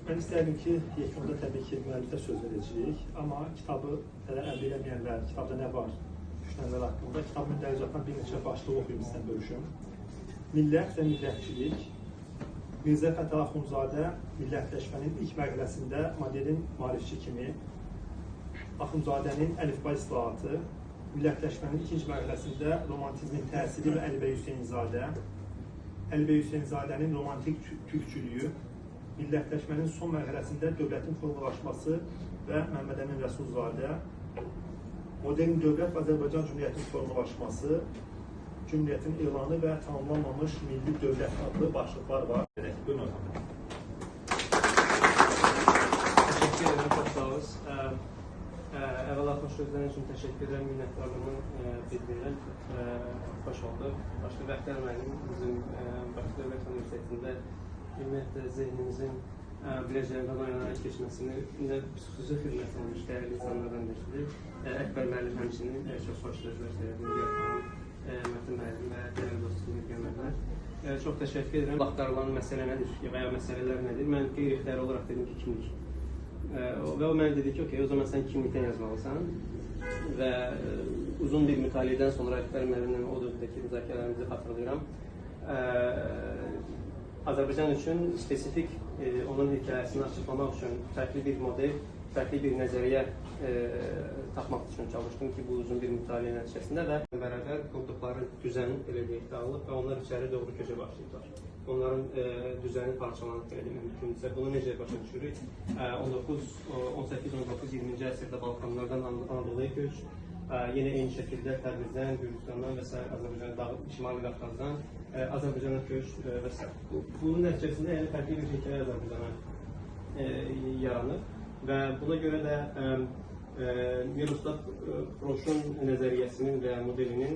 Mən istərdim ki, yekununda təbii ki, müəllifə söz verəcəyik, amma kitabı hələ əldə edəməyənlər, kitabda nə var düşünənlər haqqında kitab mündəricatdan bir neçə başlıq oxuyum sizdən bölüşüm. Millət və millətçilik. Mirzə Fətəli Axundzadə millətləşmənin ilk mərhələsində modelin maarifçi kimi, Axundzadənin əlifba islahatı, millətləşmənin ikinci mərhələsində romantizmin təsiri və Əli bəy Hüseynzadə, Əli bəy Hüseynzadənin romantik türkçülüyü, millətləşmənin son mərhələsində dövlətin formalaşması və Məmməd Əmin Rəsulzadə, modern dövlət və Azərbaycan Cümhuriyyətinin formalaşması, Cümhuriyyətin elanı və tamamlanmamış milli dövlət adlı başlıqlar var. Buyurun hocam. Təşəkkür ederim, çox sağ olun. Əvvəla xoş gördüyünüz üçün təşəkkür edirəm, minnətdarlığımı bildirirəm. Xoş oldu. Başqa Bəxtiyar müəllim bizim Bakı Dövlət Universitetində ümumiyyətlə zehnimizin biləcəyindən oynanarak keçməsini xüsusi xidmət olmuş dəyərli insanlardan birisidir. Əkbər müəllim həmçinin çox xoş sözlər söylədim. Mətin müəllim və dəyərli dostum görmədilər. Çox təşəkkür edirəm. Axtarılan məsələ nədir və ya məsələlər nədir? Mən qeyri-ixtiyari olaraq dedim ki, kimlik. Və o mənə dedi ki, o zaman sən kimlikdən yazmalısan və uzun bir mütaliədən sonra Əkbər müəllimlə o dövründəki müzakirələrimizi xatırlayıram. Azərbaycan üçün spesifik onun hekayəsini açıqlamaq üçün fərqli bir model, fərqli bir nəzəriyyə tapmaq üçün çalışdım ki, bu uzun bir mütaliə nəticəsində və bərabər qurduqları düzən elə deyək dağılıb və onlar içəri doğru köçə başlayıblar. Onların düzəni parçalanıb belə demək mümkündürsə. Bunu necə başa düşürük? 18-19-20-ci əsrdə Balkanlardan Anadoluya köç, yenə eyni şəkildə Təbrizdən, Gürcüstandan və s. Azərbaycan Şimali Qafqazdan Azərbaycana köç və s. Bunun nəticəsində fərqli bir hekayə Azərbaycana yaranır və buna görə də Miroslav Proşun nəzəriyyəsinin və modelinin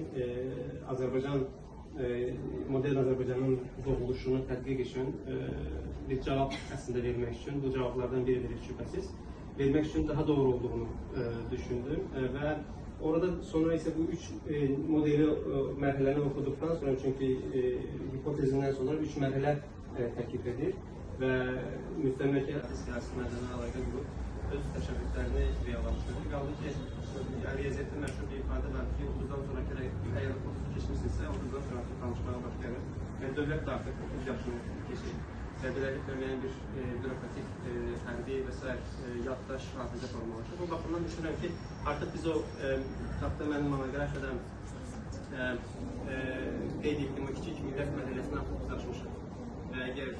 modern Azərbaycanın doğuluşunu tədqiq üçün bir cavab əslində vermək üçün, bu cavablardan biridir şübhəsiz, vermək üçün daha doğru olduğunu düşündüm və orada sonra isə bu üç modeli mərhələni oxuduqdan sonra, çünki hipotezindən sonra üç mərhələ təklif edir və müstəmləkə siyasi mədəni əlaqə qrup öz təşəbbüslərini reallaşdırır. Qaldı ki, Riyaziyyətdə məşhur bir ifadə var ki, 30-dan sonraki əgər 30 keçmişsinizsə, 30-dan sonraki tanışmağa başlayır. Yəni, dövlət də artıq 30 yaşını keçir və beləliklə müəyyən bir bürokratik, fərdi və s. yaddaş, hafizə formalaşır. Bu baxımdan düşünürəm ki, artıq biz o kitabda mənim monoqrafiyada qeyd etdiyim o kiçik millət mədəniyyətini artıq biz açmışıq. Və əgər